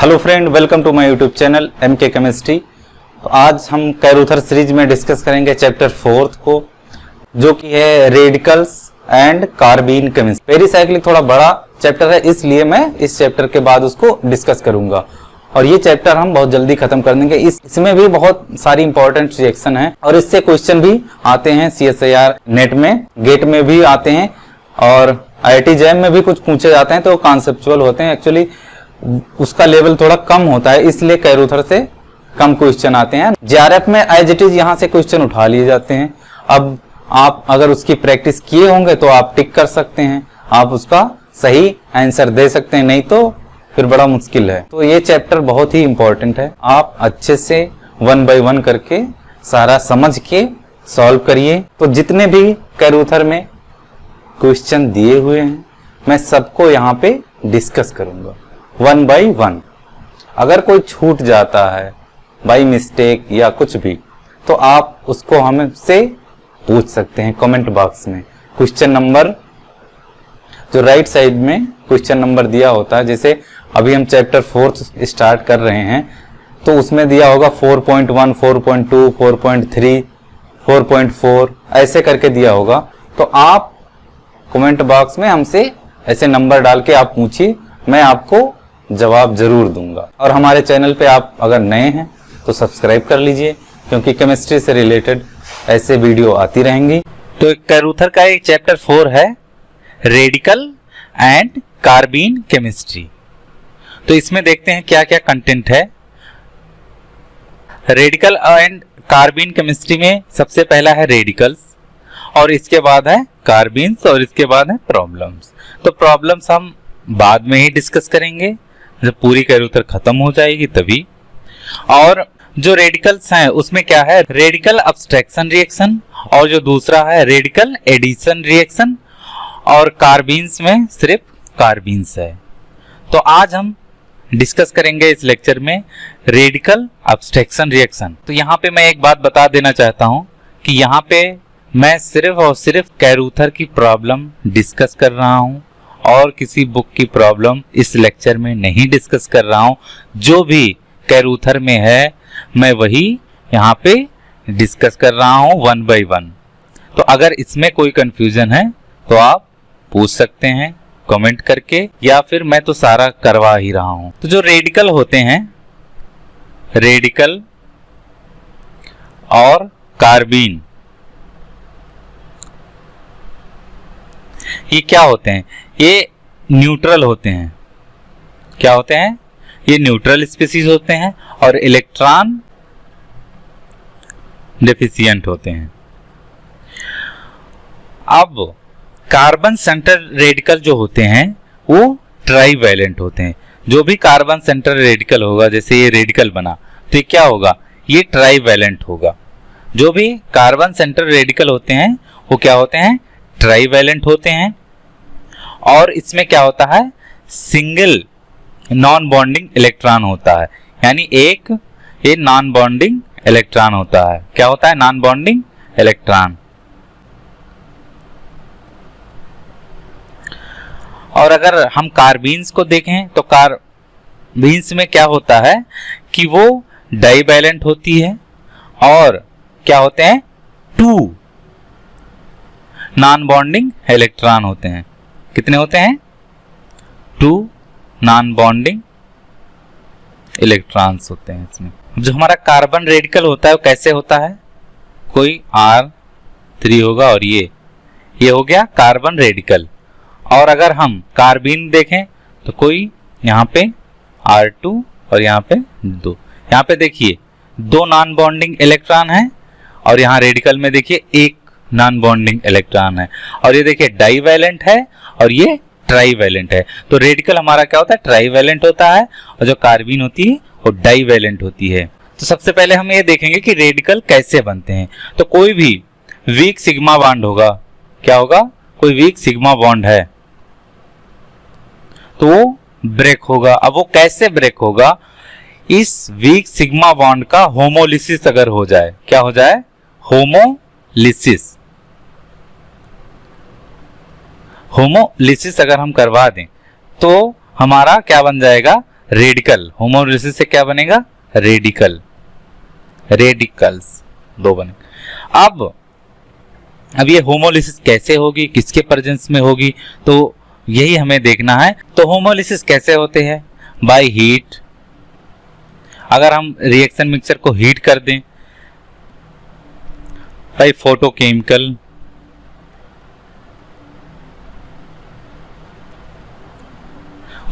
Hello friend, welcome to my YouTube channel MK chemistry. तो आज हम कैरूथर सीरीज में डिस्कस करेंगे चैप्टर 4 को, जो कि है radicals and carbene chemistry. Pericyclic थोड़ा बड़ा चैप्टर है, इसलिए मैं इस चैप्टर के बाद उसको डिस्कस करूंगा और ये चैप्टर हम बहुत जल्दी खत्म कर देंगे। इसमें भी बहुत सारी इंपॉर्टेंट रिएक्शन है और इससे क्वेश्चन भी आते हैं CSIR नेट में, गेट में भी आते हैं और IIT जैम में भी कुछ पूछे जाते हैं, तो कॉन्सेप्चुअल होते हैं। एक्चुअली उसका लेवल थोड़ा कम होता है, इसलिए कैरूथर से कम क्वेश्चन आते हैं। JRF में एज इट इज यहाँ से क्वेश्चन उठा लिए जाते हैं। अब आप अगर उसकी प्रैक्टिस किए होंगे तो आप टिक कर सकते हैं, आप उसका सही आंसर दे सकते हैं, नहीं तो फिर बड़ा मुश्किल है। तो ये चैप्टर बहुत ही इंपॉर्टेंट है, आप अच्छे से 1 by 1 करके सारा समझ के सॉल्व करिए। तो जितने भी कैरूथर में क्वेश्चन दिए हुए हैं मैं सबको यहाँ पे डिस्कस करूंगा 1 by 1। अगर कोई छूट जाता है बाई मिस्टेक या कुछ भी, तो आप उसको हमसे पूछ सकते हैं कमेंट बॉक्स में। क्वेश्चन नंबर जो राइट साइड में क्वेश्चन नंबर दिया होता है, जैसे अभी हम चैप्टर 4 स्टार्ट कर रहे हैं तो उसमें दिया होगा 4.1, 4.2, 4.3, 4.4 ऐसे करके दिया होगा। तो आप कमेंट बॉक्स में हमसे ऐसे नंबर डाल के आप पूछिए, मैं आपको जवाब जरूर दूंगा। और हमारे चैनल पे आप अगर नए हैं तो सब्सक्राइब कर लीजिए, क्योंकि केमिस्ट्री से रिलेटेड ऐसे वीडियो आती रहेंगी। तो कैरूथर का एक चैप्टर 4 है रेडिकल एंड कार्बीन केमिस्ट्री। तो इसमें देखते हैं क्या क्या कंटेंट है। रेडिकल एंड कार्बीन केमिस्ट्री में सबसे पहला है रेडिकल्स और इसके बाद है कार्बीन्स और इसके बाद है प्रॉब्लम्स। तो प्रॉब्लम्स हम बाद में ही डिस्कस करेंगे, जब पूरी कैरूथर खत्म हो जाएगी तभी। और जो रेडिकल्स हैं उसमें क्या है, रेडिकल अब्स्ट्रैक्शन रिएक्शन और जो दूसरा है रेडिकल एडिशन रिएक्शन, और कार्बीन्स में सिर्फ कार्बीन्स है। तो आज हम डिस्कस करेंगे इस लेक्चर में रेडिकल अब्स्ट्रैक्शन रिएक्शन। तो यहाँ पे मैं एक बात बता देना चाहता हूँ कि यहाँ पे मैं सिर्फ और सिर्फ कैरूथर की प्रॉब्लम डिस्कस कर रहा हूँ और किसी बुक की प्रॉब्लम इस लेक्चर में नहीं डिस्कस कर रहा हूं। जो भी कैरूथर में है मैं वही यहाँ पे डिस्कस कर रहा हूं 1 by 1। तो अगर इसमें कोई कंफ्यूजन है तो आप पूछ सकते हैं कमेंट करके, या फिर मैं तो सारा करवा ही रहा हूं। तो जो रेडिकल होते हैं, रेडिकल और कार्बीन, ये क्या होते हैं? ये न्यूट्रल होते हैं। क्या होते हैं? ये न्यूट्रल स्पीसीज होते हैं और इलेक्ट्रॉन डेफिशिएंट होते हैं। अब कार्बन सेंटर रेडिकल जो होते हैं वो ट्राईवैलेंट होते हैं। जो भी कार्बन सेंटर रेडिकल होगा, जैसे ये रेडिकल बना तो ये क्या होगा, ये ट्राईवैलेंट होगा। जो भी कार्बन सेंटर रेडिकल होते हैं वो क्या होते हैं, ट्राईवैलेंट होते हैं। और इसमें क्या होता है, सिंगल नॉन बॉन्डिंग इलेक्ट्रॉन होता है, यानी एक ये नॉन बॉन्डिंग इलेक्ट्रॉन होता है। क्या होता है, नॉन बॉन्डिंग इलेक्ट्रॉन। और अगर हम कार्बीन्स को देखें तो कार्बीन्स में क्या होता है कि वो डाइवैलेंट होती है और क्या होते हैं, 2 नॉन बॉन्डिंग इलेक्ट्रॉन होते हैं। कितने होते हैं, 2 नॉन बॉन्डिंग इलेक्ट्रॉन्स होते हैं इसमें। जो हमारा कार्बन रेडिकल होता है वो कैसे होता है, कोई R3 होगा और ये हो गया कार्बन रेडिकल। और अगर हम कार्बीन देखें तो कोई यहाँ पे R2 और यहाँ पे 2। यहाँ पे देखिए 2 नॉन बॉन्डिंग इलेक्ट्रॉन है और यहाँ रेडिकल में देखिए 1 नॉन बॉन्डिंग इलेक्ट्रॉन है। और ये देखिए डाइवैलेंट है और ये ट्राईवैलेंट है। तो रेडिकल हमारा क्या होता है, ट्राईवैलेंट होता है, और जो कार्बीन होती है वो डाइवैलेंट होती है। तो सबसे पहले हम ये देखेंगे कि रेडिकल कैसे बनते हैं। तो कोई भी वीक सिग्मा बॉन्ड होगा, क्या होगा, कोई वीक सिग्मा बॉन्ड है तो वो ब्रेक होगा। अब वो कैसे ब्रेक होगा, इस वीक सिग्मा बॉन्ड का होमोलिसिस अगर हो जाए, क्या हो जाए, होमोलिसिस। होमोलिसिस अगर हम करवा दें तो हमारा क्या बन जाएगा, रेडिकल, होमोलिसिस से क्या बनेगा? रेडिकल, रेडिकल्स दो बने। अब ये होमोलिसिस कैसे होगी, किसके प्रेजेंस में होगी, तो यही हमें देखना है। तो होमोलिसिस कैसे होते हैं? By heat. अगर हम रिएक्शन मिक्सचर को हीट कर दें, बाय फोटोकेमिकल,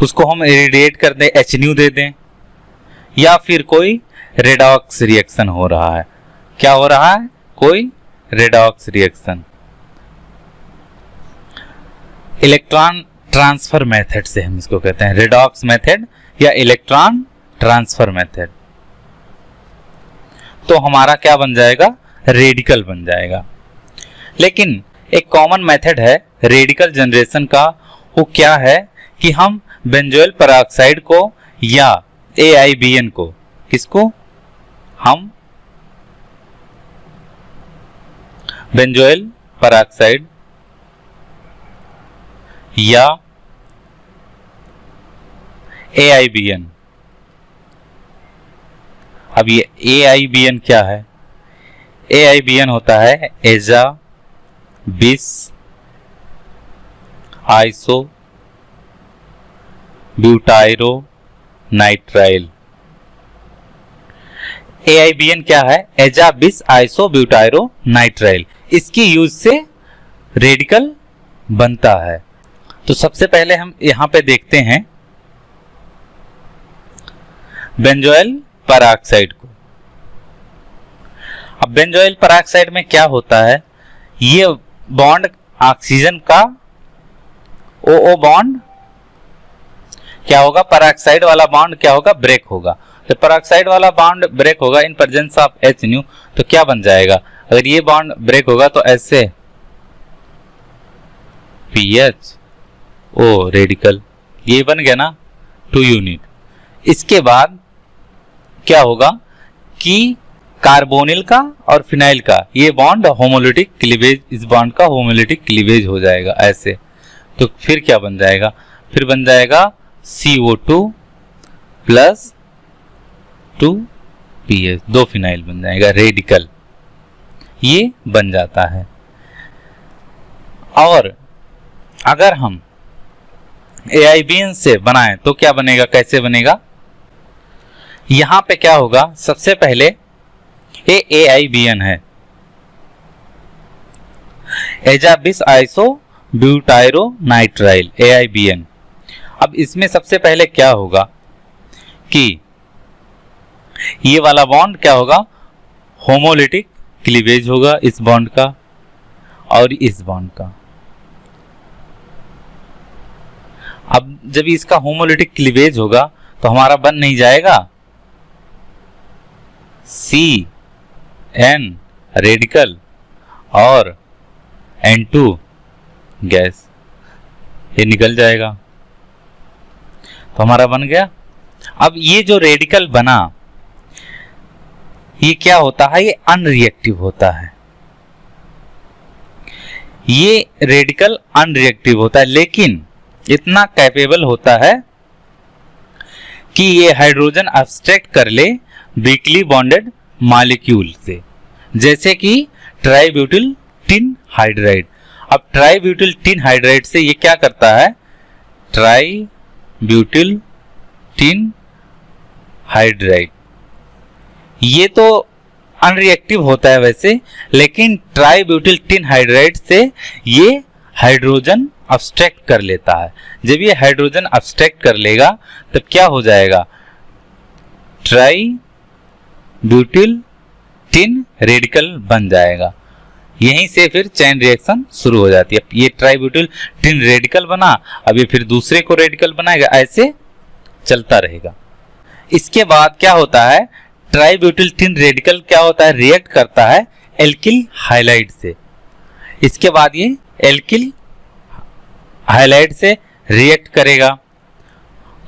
उसको हम इरिडिएट कर दें, HNU दे दें, या फिर कोई रेडॉक्स रिएक्शन हो रहा है। क्या हो रहा है? कोई redox reaction. Electron transfer method से हम इसको कहते हैं, रेडॉक्स मेथड या इलेक्ट्रॉन ट्रांसफर मेथड। तो हमारा क्या बन जाएगा? रेडिकल बन जाएगा। लेकिन एक कॉमन मेथड है रेडिकल जनरेशन का, वो क्या है कि हम बेंजोइल पेरोक्साइड को या AIBN को, किसको? हम बेंजोइल पेरोक्साइड या AIBN। अब ये AIBN क्या है? AIBN होता है एजा बिस आइसो ब्यूटाइरो नाइट्राइल। AIBN क्या है? एजा बिस आइसो ब्यूटाइरो नाइट्राइल। इसकी यूज से रेडिकल बनता है। तो सबसे पहले हम यहां पे देखते हैं बेंजोइल पेरोक्साइड को। अब बेंजोइल पेरोक्साइड में क्या होता है? ये बॉन्ड ऑक्सीजन का OO बॉन्ड क्या होगा? पेरोक्साइड वाला बॉन्ड क्या होगा? ब्रेक होगा। तो पेरोक्साइड वाला बॉन्ड ब्रेक होगा इन प्रेजेंस ऑफ HNU, तो क्या बन जाएगा? अगर ये बॉन्ड ब्रेक होगा तो ऐसे PH O रेडिकल, ये बन गया ना 2 यूनिट। इसके बाद क्या होगा कि कार्बोनिल का और फिनाइल का ये बॉन्ड होमोलिटिक क्लीवेज, इस बॉन्ड का होमोलिटिक क्लीवेज हो जाएगा ऐसे। तो फिर क्या बन जाएगा? फिर बन जाएगा CO2 प्लस 2PH, 2 फिनाइल बन जाएगा, रेडिकल ये बन जाता है। और अगर हम AIBN से बनाएं तो क्या बनेगा? कैसे बनेगा? यहां पे क्या होगा? सबसे पहले ये AIBN है, एजा बिस आइसो ब्यूटाइरो नाइट्राइल, AIBN। अब इसमें सबसे पहले क्या होगा कि ये वाला बॉन्ड क्या होगा? होमोलिटिक क्लीवेज होगा इस बॉन्ड का और इस बॉन्ड का। अब जब इसका होमोलिटिक क्लीवेज होगा तो हमारा बन नहीं जाएगा CN रेडिकल और N2 गैस, ये निकल जाएगा, तो हमारा बन गया। अब ये जो रेडिकल बना ये क्या होता है? ये अनरिएक्टिव होता है। ये रेडिकल अनरिएक्टिव होता है, लेकिन इतना कैपेबल होता है कि ये हाइड्रोजन अब्स्ट्रैक्ट कर ले वीकली बॉन्डेड मॉलिक्यूल से, जैसे कि ट्राईब्यूटिल टिन हाइड्राइड। अब ट्राईब्यूटिल टिन हाइड्राइड से ये क्या करता है? ट्राईब्यूटिल टिन हाइड्राइड ये तो अनरिएक्टिव होता है वैसे, लेकिन ट्राईब्यूटिल टिन हाइड्राइड से ये हाइड्रोजन अब्स्ट्रैक्ट कर लेता है। जब ये हाइड्रोजन अब्स्ट्रैक्ट कर लेगा तब क्या हो जाएगा? ट्राईब्यूटिल टिन रेडिकल बन जाएगा। यहीं से फिर चैन रिएक्शन शुरू हो जाती है। ये ट्राईब्यूटिल टिन रेडिकल बना, अब ये फिर दूसरे को रेडिकल बनाएगा, ऐसे चलता रहेगा। इसके बाद क्या होता है? ट्राईब्यूटिल टिन रेडिकल क्या होता है? रिएक्ट करता है एल्किल हाइलाइड से। इसके बाद ये एल्किल हाइलाइड से रिएक्ट करेगा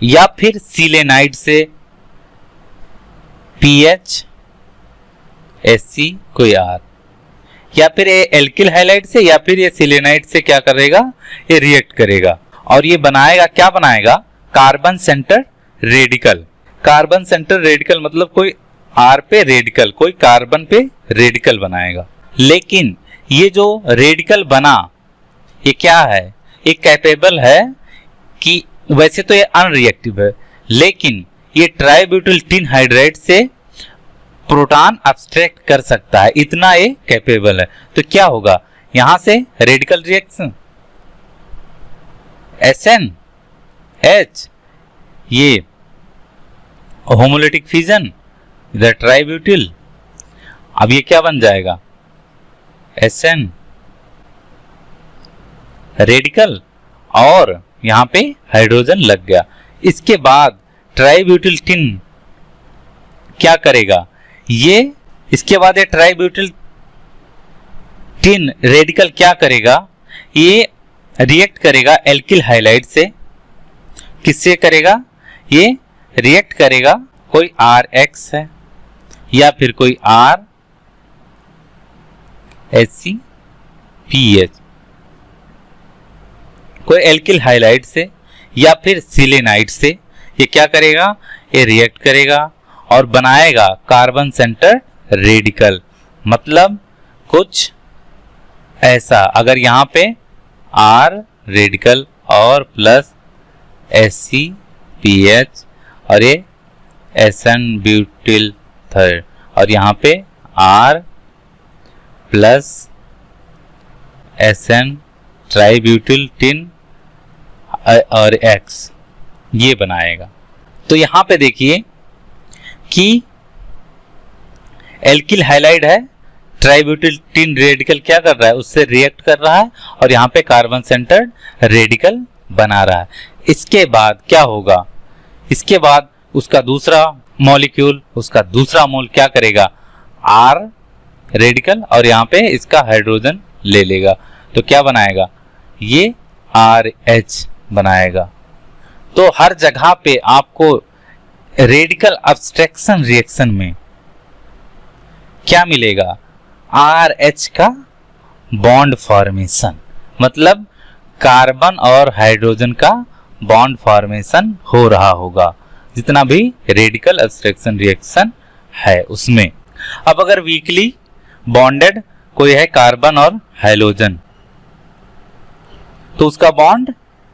या फिर सिलेनाइड से, PH SC कोई R, या फिर ये एल्किल हाइलाइड से या फिर ये सिलेनाइड से क्या करेगा? ये रिएक्ट करेगा और ये बनाएगा, क्या बनाएगा? Carbon centre radical. Carbon centre radical मतलब कोई R पे रेडिकल, कोई कार्बन पे रेडिकल बनाएगा। लेकिन ये जो रेडिकल बना ये क्या है, ये कैपेबल है कि वैसे तो ये अनरिएक्टिव है, लेकिन ये ट्राइब्यूटिल टिन हाइड्राइड से प्रोटॉन अब्स्ट्रैक्ट कर सकता है, इतना ये कैपेबल है। तो क्या होगा यहां से रेडिकल रिएक्शन SNH, ये होमोलिटिक फिजन, इधर ट्राइब्यूटिल, अब ये क्या बन जाएगा SN रेडिकल और यहां पे हाइड्रोजन लग गया। इसके बाद ट्राइब्यूटिल टिन क्या करेगा, ये इसके बाद ये ट्राइब्यूटिल टिन रेडिकल क्या करेगा, ये रिएक्ट करेगा एल्किल हाइलाइड से। किससे करेगा, ये रिएक्ट करेगा कोई RX है या फिर कोई RHCPH, कोई एल्किल हाइलाइड से या फिर सिलेनाइड से। ये क्या करेगा, ये रिएक्ट करेगा और बनाएगा कार्बन सेंटर रेडिकल। मतलब कुछ ऐसा, अगर यहाँ पे R रेडिकल और प्लस HCPH और ये SN ब्यूटिल थर्ड और यहाँ पे R प्लस SN ट्राइब्यूटिल टिन और X ये बनाएगा। तो यहाँ पे देखिए कि एल्किल हाइलाइड है, ट्राइब्यूटिल टिन रेडिकल क्या कर रहा है, उससे रिएक्ट कर रहा है और यहाँ पे कार्बन सेंटर्ड रेडिकल बना रहा है। इसके बाद क्या होगा, इसके बाद उसका दूसरा मॉलिक्यूल, उसका दूसरा मोल क्या करेगा, R रेडिकल और यहाँ पे इसका हाइड्रोजन ले लेगा। तो क्या बनाएगा, ये RH बनाएगा। तो हर जगह पे आपको रेडिकल अब्स्ट्रैक्शन रिएक्शन में क्या मिलेगा, RH का बॉन्ड फॉर्मेशन, मतलब कार्बन और हाइड्रोजन का बॉन्ड फॉर्मेशन हो रहा होगा जितना भी रेडिकल अब्स्ट्रैक्शन रिएक्शन है उसमें। अब अगर वीकली बॉन्डेड कोई है कार्बन और हाइड्रोजन तो उसका बॉन्ड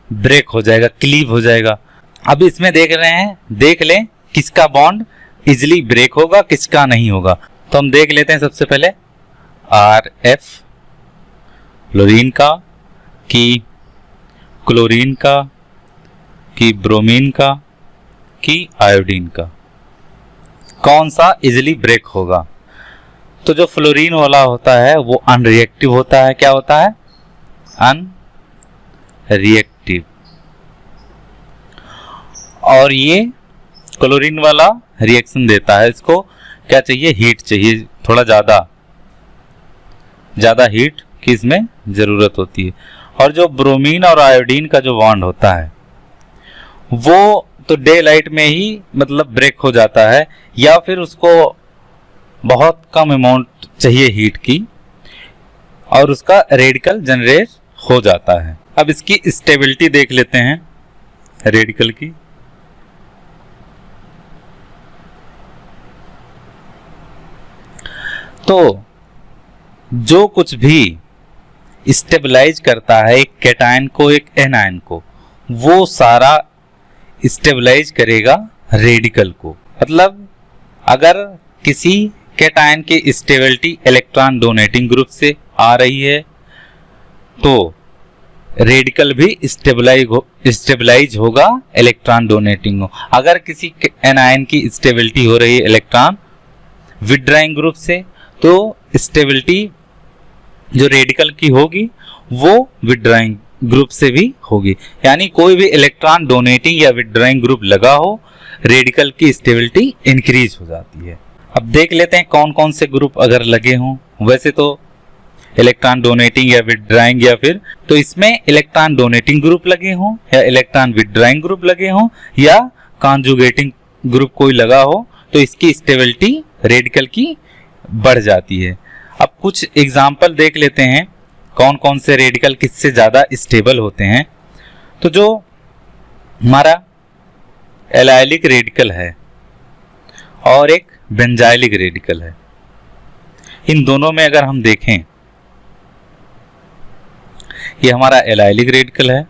ब्रेक हो जाएगा, क्लीव हो जाएगा। अब इसमें देख रहे हैं, देख लें किसका बॉन्ड इजिली ब्रेक होगा किसका नहीं होगा। तो हम देख लेते हैं सबसे पहले RF फ्लोरीन का, कि क्लोरीन का, कि ब्रोमीन का, कि आयोडीन का, कौन सा इजिली ब्रेक होगा। तो जो फ्लोरीन वाला होता है वो अनरिएक्टिव होता है। क्या होता है, अनरिएक्टिव। और ये क्लोरीन वाला रिएक्शन देता है, इसको क्या चाहिए, हीट चाहिए, थोड़ा ज्यादा हीट की इसमें जरूरत होती है। और जो ब्रोमीन और आयोडीन का जो बॉन्ड होता है वो तो डे लाइट में ही मतलब ब्रेक हो जाता है, या फिर उसको बहुत कम अमाउंट चाहिए हीट की और उसका रेडिकल जनरेट हो जाता है। अब इसकी स्टेबिलिटी देख लेते हैं रेडिकल की। तो जो कुछ भी स्टेबलाइज करता है एक कैटायन को, एक एनायन को, वो सारा स्टेबलाइज करेगा रेडिकल को। मतलब अगर किसी कैटायन की स्टेबिलिटी इलेक्ट्रॉन डोनेटिंग ग्रुप से आ रही है तो रेडिकल भी स्टेबलाइज होगा इलेक्ट्रॉन डोनेटिंग हो। अगर किसी एनायन की स्टेबिलिटी हो रही है इलेक्ट्रॉन विड्रॉइंग ग्रुप से तो स्टेबिलिटी जो रेडिकल की होगी वो विड्रॉइंग ग्रुप से भी होगी। यानी कोई भी इलेक्ट्रॉन डोनेटिंग या विड्रॉइंग ग्रुप लगा हो रेडिकल की स्टेबिलिटी इंक्रीज हो जाती है। अब देख लेते हैं कौन कौन से ग्रुप अगर लगे हों। वैसे तो इलेक्ट्रॉन डोनेटिंग या विड्रॉइंग, या फिर तो इसमें इलेक्ट्रॉन डोनेटिंग ग्रुप लगे हों या इलेक्ट्रॉन विड्रॉइंग ग्रुप लगे हों या कॉन्जुगेटिंग ग्रुप कोई लगा हो तो इसकी स्टेबिलिटी रेडिकल की बढ़ जाती है। अब कुछ एग्जाम्पल देख लेते हैं कौन कौन से रेडिकल किससे ज्यादा स्टेबल होते हैं। तो जो हमारा एलाइलिक रेडिकल है और एक बेंजाइलिक रेडिकल है। इन दोनों में अगर हम देखें, ये हमारा एलाइलिक रेडिकल है,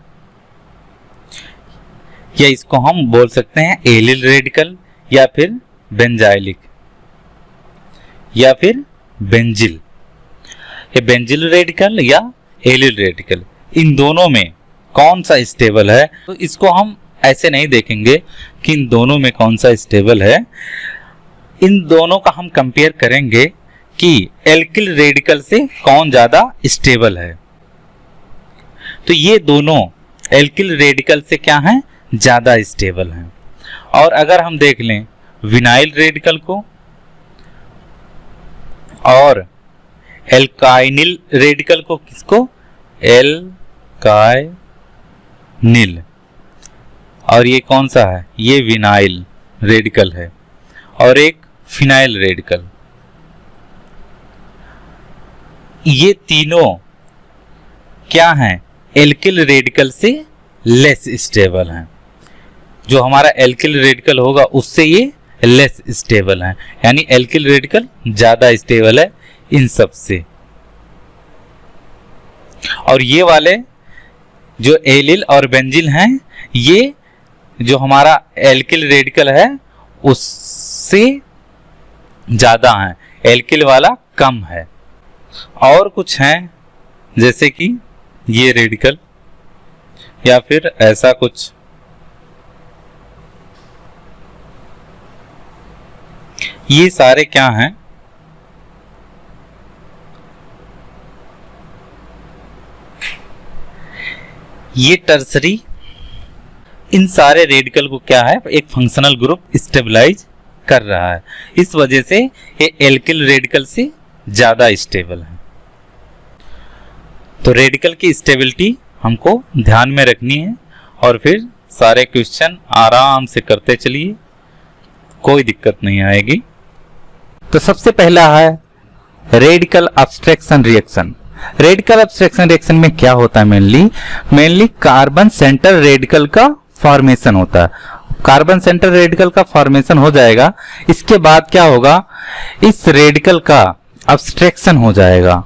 या इसको हम बोल सकते हैं एलिल रेडिकल, या फिर बेंजाइलिक, या फिर बेंजिल। ये बेंजिल रेडिकल या एलिल रेडिकल, इन दोनों में कौन सा स्टेबल है? तो इसको हम ऐसे नहीं देखेंगे कि इन दोनों में कौन सा स्टेबल है। इन दोनों का हम कंपेयर करेंगे कि एल्किल रेडिकल से कौन ज्यादा स्टेबल है। तो ये दोनों एल्किल रेडिकल से क्या हैं? ज्यादा स्टेबल हैं। और अगर हम देख लें विनाइल रेडिकल को और एल्काइनिल रेडिकल को, किसको? एल्काइनिल। और ये कौन सा है? ये विनाइल रेडिकल है और एक फिनाइल रेडिकल। ये तीनों क्या हैं? एल्किल रेडिकल से लेस स्टेबल हैं। जो हमारा एल्किल रेडिकल होगा उससे ये लेस स्टेबल है, यानी एल्किल रेडिकल ज्यादा स्टेबल है इन सब से। और ये वाले जो एलिल और बेंजिल हैं, ये जो हमारा एल्किल रेडिकल है उससे ज्यादा है, एल्किल वाला कम है। और कुछ हैं जैसे कि ये रेडिकल या फिर ऐसा कुछ। ये सारे क्या हैं? ये टर्सरी। इन सारे रेडिकल को क्या है? एक फंक्शनल ग्रुप स्टेबलाइज कर रहा है, इस वजह से ये एल्किल रेडिकल से ज्यादा स्टेबल है। तो रेडिकल की स्टेबिलिटी हमको ध्यान में रखनी है और फिर सारे क्वेश्चन आराम से करते चलिए, कोई दिक्कत नहीं आएगी। तो सबसे पहला है radical abstraction reaction. Radical abstraction reaction में क्या होता है? मेनली कार्बन सेंटर रेडिकल का फॉर्मेशन होता है। कार्बन सेंटर रेडिकल का फॉर्मेशन हो जाएगा, इसके बाद क्या होगा? इस रेडिकल का अब्स्ट्रैक्शन हो जाएगा।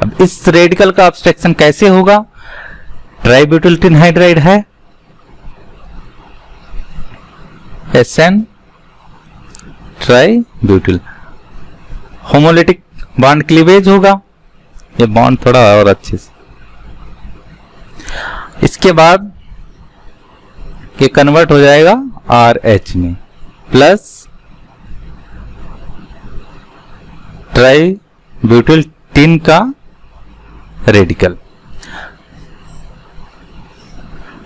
अब इस रेडिकल का अब्स्ट्रैक्शन कैसे होगा? ट्राइब्यूटिल टिनहाइड्राइड है, SN ट्राइब्यूटिल, होमोलिटिक बॉन्ड क्लीवेज होगा, ये बॉन्ड थोड़ा और अच्छे से। इसके बाद ये कन्वर्ट हो जाएगा RH में, प्लस ट्राइब्यूटिल टिन का रेडिकल।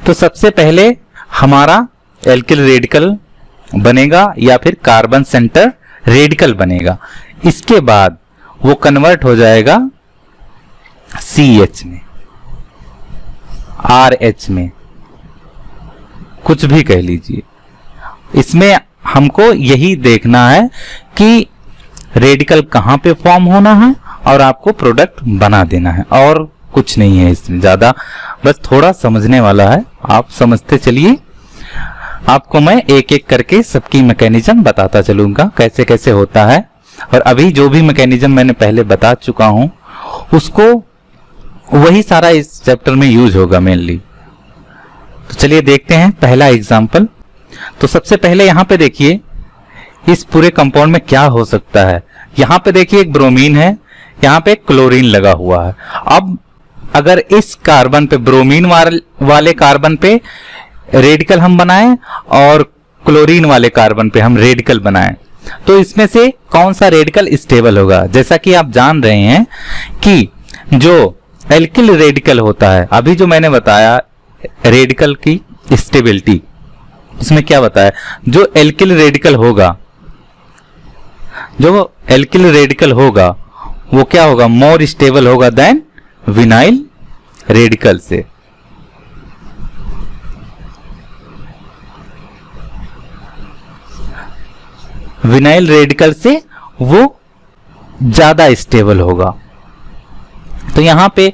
तो सबसे पहले हमारा एल्किल रेडिकल बनेगा या फिर कार्बन सेंटर रेडिकल बनेगा, इसके बाद वो कन्वर्ट हो जाएगा CH में, RH में, कुछ भी कह लीजिए। इसमें हमको यही देखना है कि रेडिकल कहां पे फॉर्म होना है और आपको प्रोडक्ट बना देना है, और कुछ नहीं है इसमें ज्यादा, बस थोड़ा समझने वाला है, आप समझते चलिए। आपको मैं एक एक करके सबकी मैकेनिज्म बताता चलूंगा कैसे कैसे होता है, और अभी जो भी मैकेनिज्म मैंने पहले बता चुका हूं उसको वही सारा इस चैप्टर में यूज होगा मेनली। तो चलिए देखते हैं पहला एग्जांपल। तो सबसे पहले यहां पे देखिए इस पूरे कंपाउंड में क्या हो सकता है। यहां पे देखिए एक ब्रोमीन है, यहां पे क्लोरीन लगा हुआ है। अब अगर इस कार्बन पे, ब्रोमीन वाले कार्बन पे रेडिकल हम बनाएं और क्लोरीन वाले कार्बन पे हम रेडिकल बनाएं, तो इसमें से कौन सा रेडिकल स्टेबल होगा? जैसा कि आप जान रहे हैं कि जो एल्किल रेडिकल होता है, अभी जो मैंने बताया रेडिकल की स्टेबिलिटी, इसमें क्या बताया? जो एल्किल रेडिकल होगा, जो एल्किल रेडिकल होगा वो क्या होगा? मोर स्टेबल होगा देन विनाइल रेडिकल से। विनाइल रेडिकल से वो ज्यादा स्टेबल होगा। तो यहां पे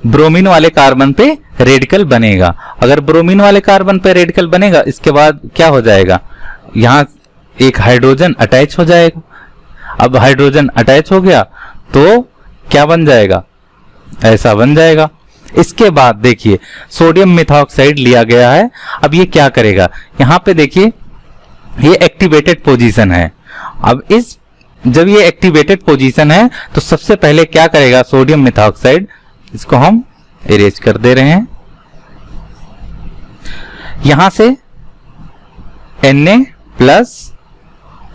ब्रोमीन वाले कार्बन पे रेडिकल बनेगा। अगर ब्रोमीन वाले कार्बन पे रेडिकल बनेगा, इसके बाद क्या हो जाएगा, यहाँ एक हाइड्रोजन अटैच हो जाएगा। अब हाइड्रोजन अटैच हो गया तो क्या बन जाएगा, ऐसा बन जाएगा। इसके बाद देखिए सोडियम मेथॉक्साइड लिया गया है। अब ये क्या करेगा, यहाँ पे देखिए ये एक्टिवेटेड पोजीशन है। अब जब ये एक्टिवेटेड पोजीशन है तो सबसे पहले क्या करेगा सोडियम मेथॉक्साइड, इसको हम इरेज कर दे रहे हैं, यहां से Na प्लस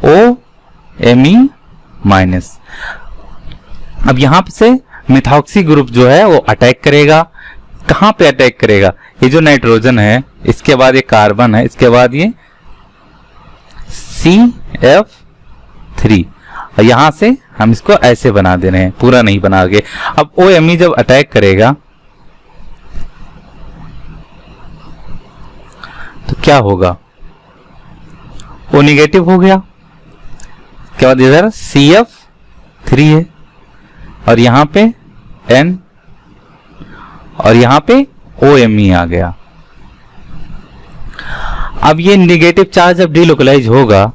OMe माइनस। अब यहां से मिथॉक्सी ग्रुप जो है वो अटैक करेगा। कहां पे अटैक करेगा, ये जो नाइट्रोजन है, इसके बाद ये कार्बन है, इसके बाद ये CF3, और यहां से हम इसको ऐसे बना दे रहे हैं, पूरा नहीं बना के। अब OMe जब अटैक करेगा तो क्या होगा, O नेगेटिव हो गया। उसके बाद इधर CF3 है और यहां पे N और यहां पे OMe आ गया। अब ये नेगेटिव चार्ज जब डिलोकलाइज होगा,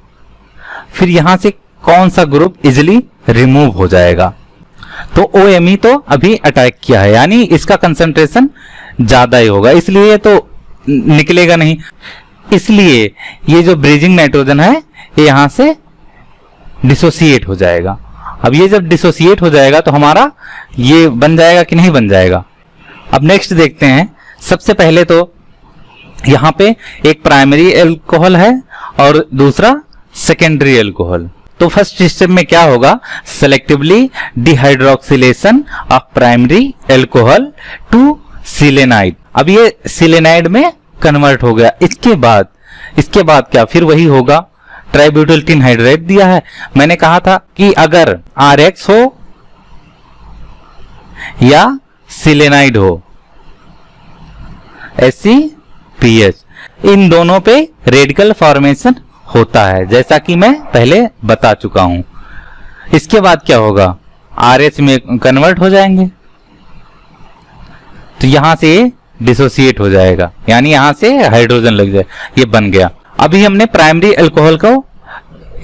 फिर यहां से कौन सा ग्रुप इजिली रिमूव हो जाएगा, तो OMe तो अभी अटैक किया है, यानी इसका कंसंट्रेशन ज्यादा ही होगा, इसलिए तो निकलेगा नहीं। इसलिए ये जो ब्रिजिंग नाइट्रोजन है ये यहां से डिसोसिएट हो जाएगा। अब ये जब डिसोसिएट हो जाएगा तो हमारा ये बन जाएगा कि नहीं बन जाएगा। अब नेक्स्ट देखते हैं। सबसे पहले तो यहां पे एक प्राइमरी एल्कोहल है और दूसरा सेकेंडरी एल्कोहल। तो फर्स्ट स्टेप में क्या होगा, selectively dehydroxylation of primary alcohol to selenide. अब ये सिलेनाइड में कन्वर्ट हो गया। इसके बाद क्या, फिर वही होगा, ट्राइब्यूटाइल टिन हाइड्रेट दिया है। मैंने कहा था कि अगर RX हो या सिलेनाइड हो, SCPH, इन दोनों पे रेडिकल फॉर्मेशन होता है, जैसा कि मैं पहले बता चुका हूं। इसके बाद क्या होगा, RH में कन्वर्ट हो जाएंगे, तो यहां से डिसोसिएट हो जाएगा, यानी यहां से हाइड्रोजन लग जाए, ये बन गया। अभी हमने प्राइमरी अल्कोहल को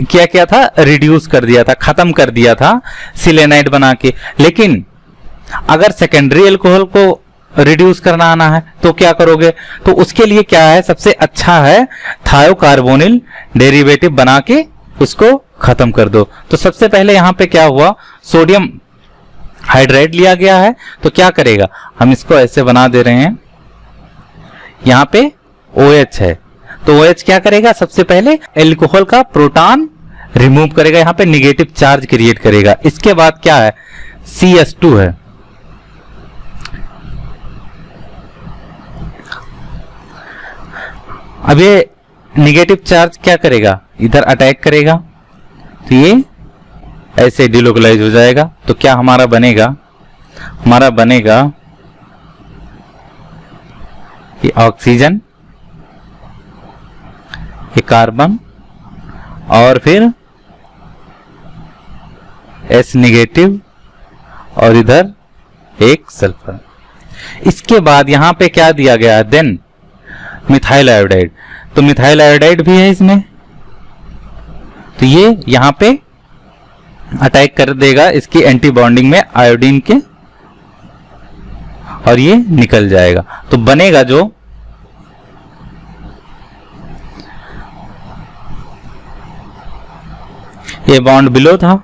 क्या किया था, रिड्यूस कर दिया था, खत्म कर दिया था सिलेनाइड बना के। लेकिन अगर सेकेंडरी अल्कोहल को रिड्यूस करना आना है तो क्या करोगे, तो उसके लिए क्या है, सबसे अच्छा है थायोकार्बोनिल डेरिवेटिव बना के उसको खत्म कर दो। तो सबसे पहले यहां पे क्या हुआ, सोडियम हाइड्राइड लिया गया है, तो क्या करेगा, हम इसको ऐसे बना दे रहे हैं, यहां पे OH है, तो OH क्या करेगा, सबसे पहले एल्कोहल का प्रोटॉन रिमूव करेगा, यहां पे नेगेटिव चार्ज क्रिएट करेगा। इसके बाद क्या है, CS2 है, अब ये नेगेटिव चार्ज क्या करेगा, इधर अटैक करेगा, तो ये ऐसे डिलोकलाइज हो जाएगा। तो क्या हमारा बनेगा, हमारा बनेगा ये ऑक्सीजन, ये कार्बन और फिर S नेगेटिव और इधर एक सल्फर। इसके बाद यहां पे क्या दिया गया है, देन मिथाइल आयोडाइड, तो मिथाइल आयोडाइड भी है इसमें, तो ये यहां पे अटैक कर देगा इसकी एंटी बॉन्डिंग में आयोडीन के, और ये निकल जाएगा। तो बनेगा जो ये बॉन्ड बिलो था,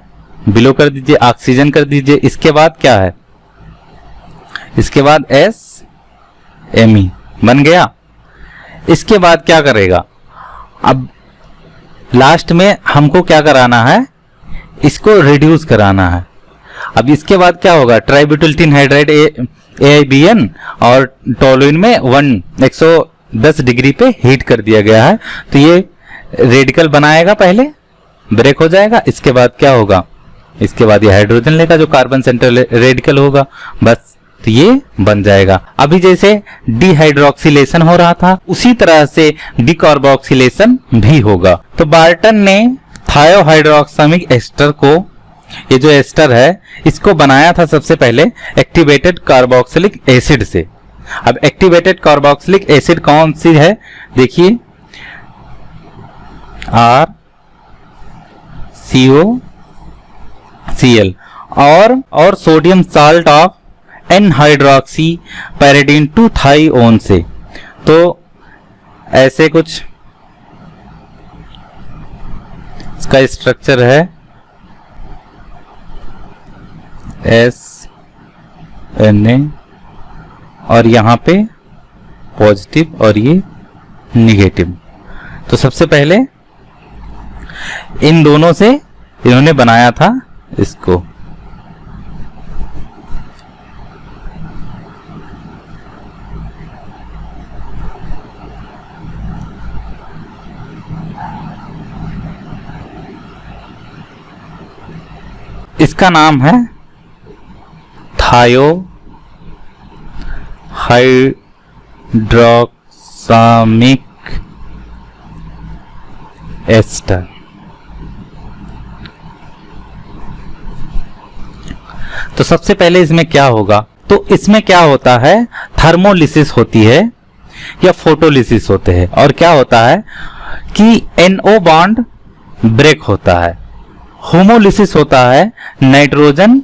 बिलो कर दीजिए, ऑक्सीजन कर दीजिए। इसके बाद क्या है, इसके बाद SMe बन गया। इसके बाद क्या करेगा, अब लास्ट में हमको क्या कराना है, इसको रिड्यूस कराना है। अब इसके बाद क्या होगा, ट्राइब्यूटाइल टिन हाइड्राइड AIBN और टोलुइन में 110 डिग्री पे हीट कर दिया गया है, तो ये रेडिकल बनाएगा, पहले ब्रेक हो जाएगा। इसके बाद क्या होगा, इसके बाद ये हाइड्रोजन लेगा जो कार्बन सेंटर रेडिकल होगा, बस तो ये बन जाएगा। अभी जैसे डिहाइड्रोक्सिलेशन हो रहा था, उसी तरह से डिकार्बोक्सिलेशन भी होगा। तो बार्टन ने थायोहाइड्रोक्सामिक एस्टर को, ये जो एस्टर है, इसको बनाया था सबसे पहले एक्टिवेटेड कार्बोक्सिलिक एसिड से। अब एक्टिवेटेड कार्बोक्सिलिक एसिड कौन सी है, देखिए RCOCl और सोडियम साल्ट ऑफ N-हाइड्रोक्सी पैरिडीन 2 थाइओन से। तो ऐसे कुछ इसका स्ट्रक्चर है Na और यहाँ पे पॉजिटिव और ये निगेटिव। तो सबसे पहले इन दोनों से इन्होंने बनाया था इसको, इसका नाम है थायो हाइड्रोक्सामिक एस्टर। तो सबसे पहले इसमें क्या होगा, तो इसमें क्या होता है, थर्मोलिसिस होती है या फोटोलिसिस होते हैं। और क्या होता है कि NO बॉन्ड ब्रेक होता है, होमोलिसिस होता है नाइट्रोजन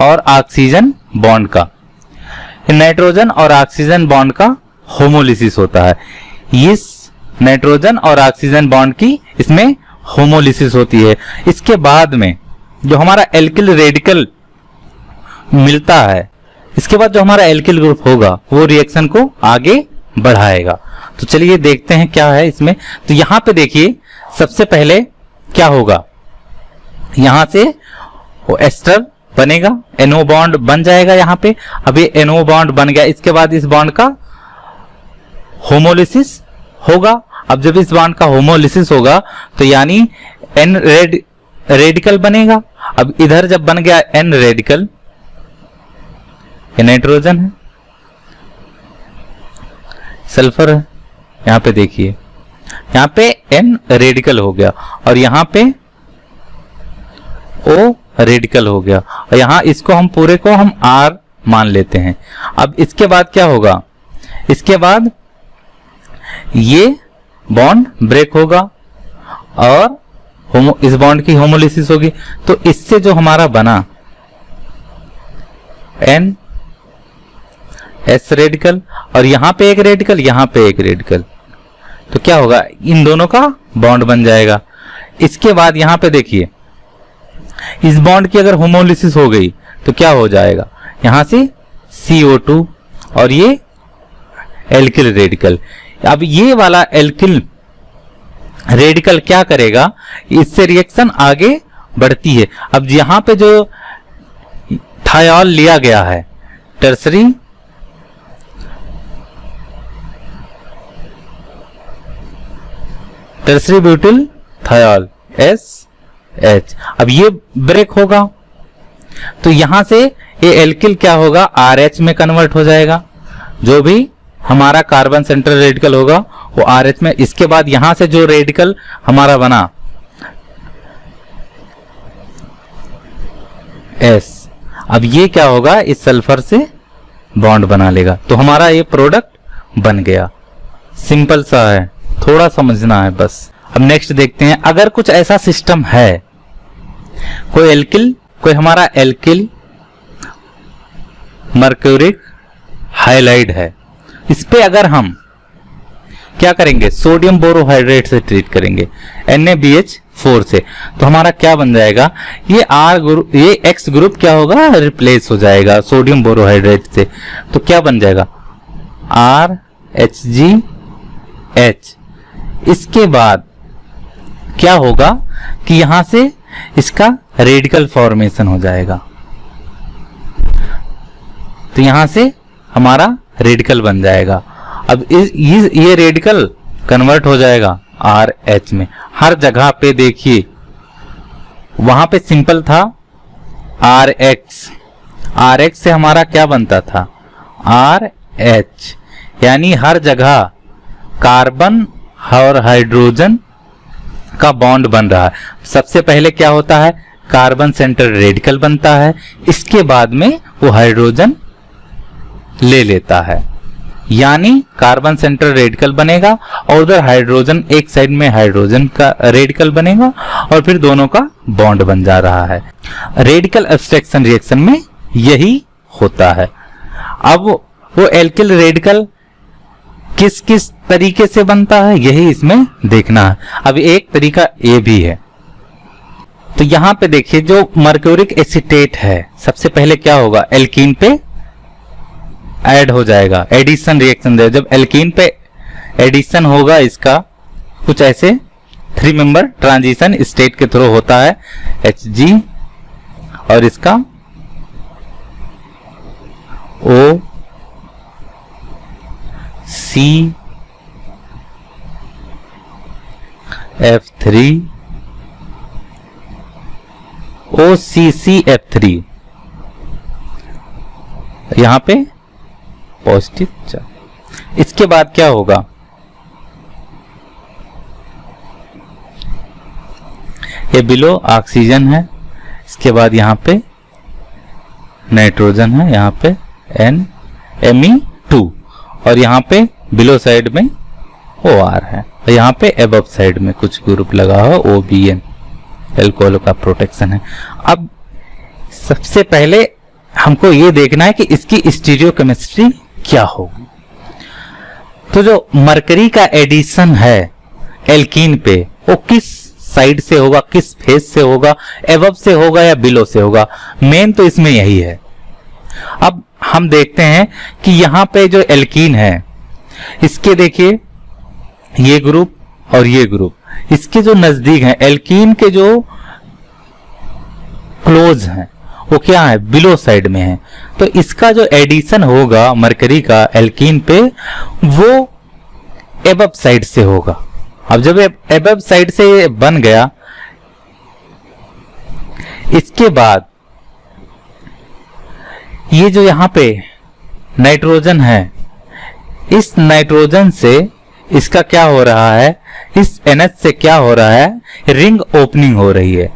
और ऑक्सीजन बॉन्ड का, नाइट्रोजन और ऑक्सीजन बॉन्ड का होमोलिसिस होता है। इस नाइट्रोजन और ऑक्सीजन बॉन्ड की इसमें होमोलिसिस होती है। इसके बाद में जो हमारा एल्किल रेडिकल मिलता है, इसके बाद जो हमारा एल्किल ग्रुप होगा वो रिएक्शन को आगे बढ़ाएगा। तो चलिए देखते हैं क्या है इसमें। तो यहां पे देखिए सबसे पहले क्या होगा, यहां से वो एस्टर बनेगा, NO बॉन्ड बन जाएगा यहाँ पे। अब ये NO बॉन्ड बन गया, इसके बाद इस बॉन्ड का होमोलिसिस होगा। अब जब इस बॉन्ड का होमोलिसिस होगा तो यानी N रेडिकल बनेगा। अब इधर जब बन गया N रेडिकल, ये नाइट्रोजन है, सल्फर है, यहाँ पे देखिए यहाँ पे N रेडिकल हो गया और यहाँ पे O रेडिकल हो गया और यहाँ इसको हम पूरे को हम R मान लेते हैं। अब इसके बाद क्या होगा, इसके बाद ये बॉन्ड ब्रेक होगा और इस बॉन्ड की होमोलिसिस होगी। तो इससे जो हमारा बना N S रेडिकल और यहाँ पे एक रेडिकल, यहाँ पे एक रेडिकल, तो क्या होगा, इन दोनों का बॉन्ड बन जाएगा। इसके बाद यहाँ पे देखिए इस बॉन्ड की अगर होमोलिसिस हो गई तो क्या हो जाएगा, यहां से CO2 और ये एल्किल रेडिकल। अब ये वाला एल्किल रेडिकल क्या करेगा, इससे रिएक्शन आगे बढ़ती है। अब यहां पे जो थायोल लिया गया है, टर्सरी ब्यूटिल थायोल SH, अब ये ब्रेक होगा तो यहां से ये एल्किल क्या होगा, RH में कन्वर्ट हो जाएगा। जो भी हमारा कार्बन सेंट्रल रेडिकल होगा वो RH में। इसके बाद यहां से जो रेडिकल हमारा बना S, अब ये क्या होगा, इस सल्फर से बॉन्ड बना लेगा। तो हमारा ये प्रोडक्ट बन गया। सिंपल सा है, थोड़ा समझना है बस। अब नेक्स्ट देखते हैं, अगर कुछ ऐसा सिस्टम है, कोई एल्किल, कोई हमारा एल्किल मर्क्यूरिक हाइलाइड है, इस पे अगर हम क्या करेंगे, सोडियम बोरोहाइड्रेट से ट्रीट करेंगे NaBH4 से, तो हमारा क्या बन जाएगा, ये R ग्रुप, ये X ग्रुप क्या होगा, रिप्लेस हो जाएगा सोडियम बोरोहाइड्रेट से। तो क्या बन जाएगा RHGH। इसके बाद क्या होगा कि यहां से इसका रेडिकल फॉर्मेशन हो जाएगा। तो यहां से हमारा रेडिकल बन जाएगा। अब ये रेडिकल कन्वर्ट हो जाएगा RH में। हर जगह पे देखिए, वहां पे सिंपल था RX से हमारा क्या बनता था, RH, यानी हर जगह कार्बन और हाइड्रोजन का बॉन्ड बन रहा है। सबसे पहले क्या होता है, कार्बन सेंटर रेडिकल बनता है, इसके बाद में वो हाइड्रोजन ले लेता है। यानी कार्बन सेंटर रेडिकल बनेगा और उधर हाइड्रोजन, एक साइड में हाइड्रोजन का रेडिकल बनेगा और फिर दोनों का बॉन्ड बन जा रहा है। रेडिकल एब्स्ट्रैक्शन रिएक्शन में यही होता है। अब वो एल्किल रेडिकल किस किस तरीके से बनता है यही इसमें देखना है। अब एक तरीका ये भी है। तो यहां पे देखिए जो मर्क्यूरिक एसीटेट है, सबसे पहले क्या होगा, एल्कीन पे ऐड हो जाएगा, एडिशन रिएक्शन दे। जब एल्कीन पे एडिशन होगा इसका कुछ ऐसे 3 मेंबर ट्रांजिशन स्टेट के थ्रू होता है, Hg और इसका O C F3 OCCF3, यहां पे पॉजिटिव चार्ज। इसके बाद क्या होगा, ये बिलो ऑक्सीजन है, इसके बाद यहां पे नाइट्रोजन है, यहां पे Me2 और यहां पे बिलो साइड में OR है और यहां पे एबव साइड में कुछ ग्रुप लगा हुआ OBN, एल्कोहल का प्रोटेक्शन है। अब सबसे पहले हमको ये देखना है कि इसकी स्टीरियोकेमिस्ट्री क्या होगी। तो जो मरकरी का एडिशन है एल्कीन पे वो किस साइड से होगा, किस फेस से होगा, एबव से होगा या बिलो से होगा, मेन तो इसमें यही है। अब हम देखते हैं कि यहां पे जो एल्कीन है इसके देखिए ये ग्रुप और ये ग्रुप, इसके जो नजदीक हैं एल्कीन के जो क्लोज हैं वो क्या है, बिलो साइड में है। तो इसका जो एडिशन होगा मरकरी का एल्कीन पे वो एबव साइड से होगा। अब जब एबव साइड से बन गया, इसके बाद ये जो यहां पे नाइट्रोजन है, इस नाइट्रोजन से इसका क्या हो रहा है, इस NH से क्या हो रहा है, रिंग ओपनिंग हो रही है।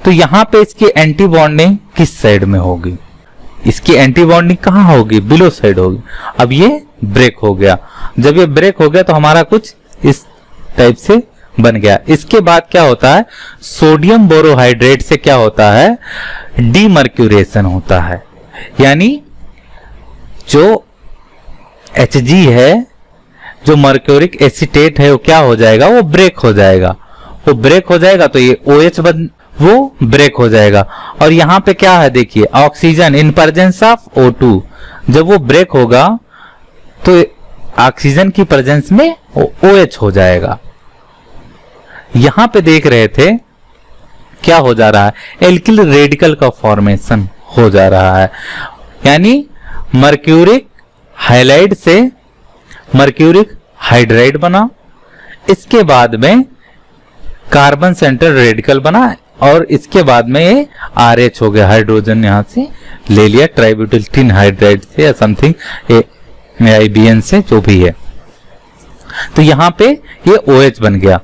तो यहां पे इसकी एंटी बॉन्डिंग किस साइड में होगी, इसकी एंटी बॉन्डिंग कहां होगी, बिलो साइड होगी। अब ये ब्रेक हो गया, जब ये ब्रेक हो गया तो हमारा कुछ इस टाइप से बन गया। इसके बाद क्या होता है, सोडियम बोरोहाइड्रेट से क्या होता है, डीमर्क्यूरेशन होता है, यानी जो Hg है, जो मर्क्यूरिक एसीटेट है वो क्या हो जाएगा, वो ब्रेक हो जाएगा। वो ब्रेक हो जाएगा तो ये OH वो ब्रेक हो जाएगा। और यहां पे क्या है देखिए, oxygen in presence of O2, जब वो ब्रेक होगा तो ऑक्सीजन की प्रेजेंस में OH हो जाएगा। यहां पे देख रहे थे क्या हो जा रहा है, एल्किल रेडिकल का फॉर्मेशन हो जा रहा है, यानी मर्क्यूरिक हाइलाइड से मर्क्यूरिक हाइड्राइड बना, इसके बाद में कार्बन सेंटर रेडिकल बना और इसके बाद में ये RH हो गया, हाइड्रोजन यहां से ले लिया ट्राइब्यूटिल हाइड्राइड से या समथिंग IBN से, जो भी है। तो यहां पे ये OH बन गया।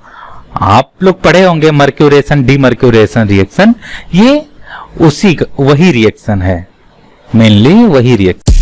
आप लोग पढ़े होंगे मर्क्यूरेशन डीमर्क्यूरेशन रिएक्शन, ये उसी वही रिएक्शन है, मेनली वही रिएक्शन।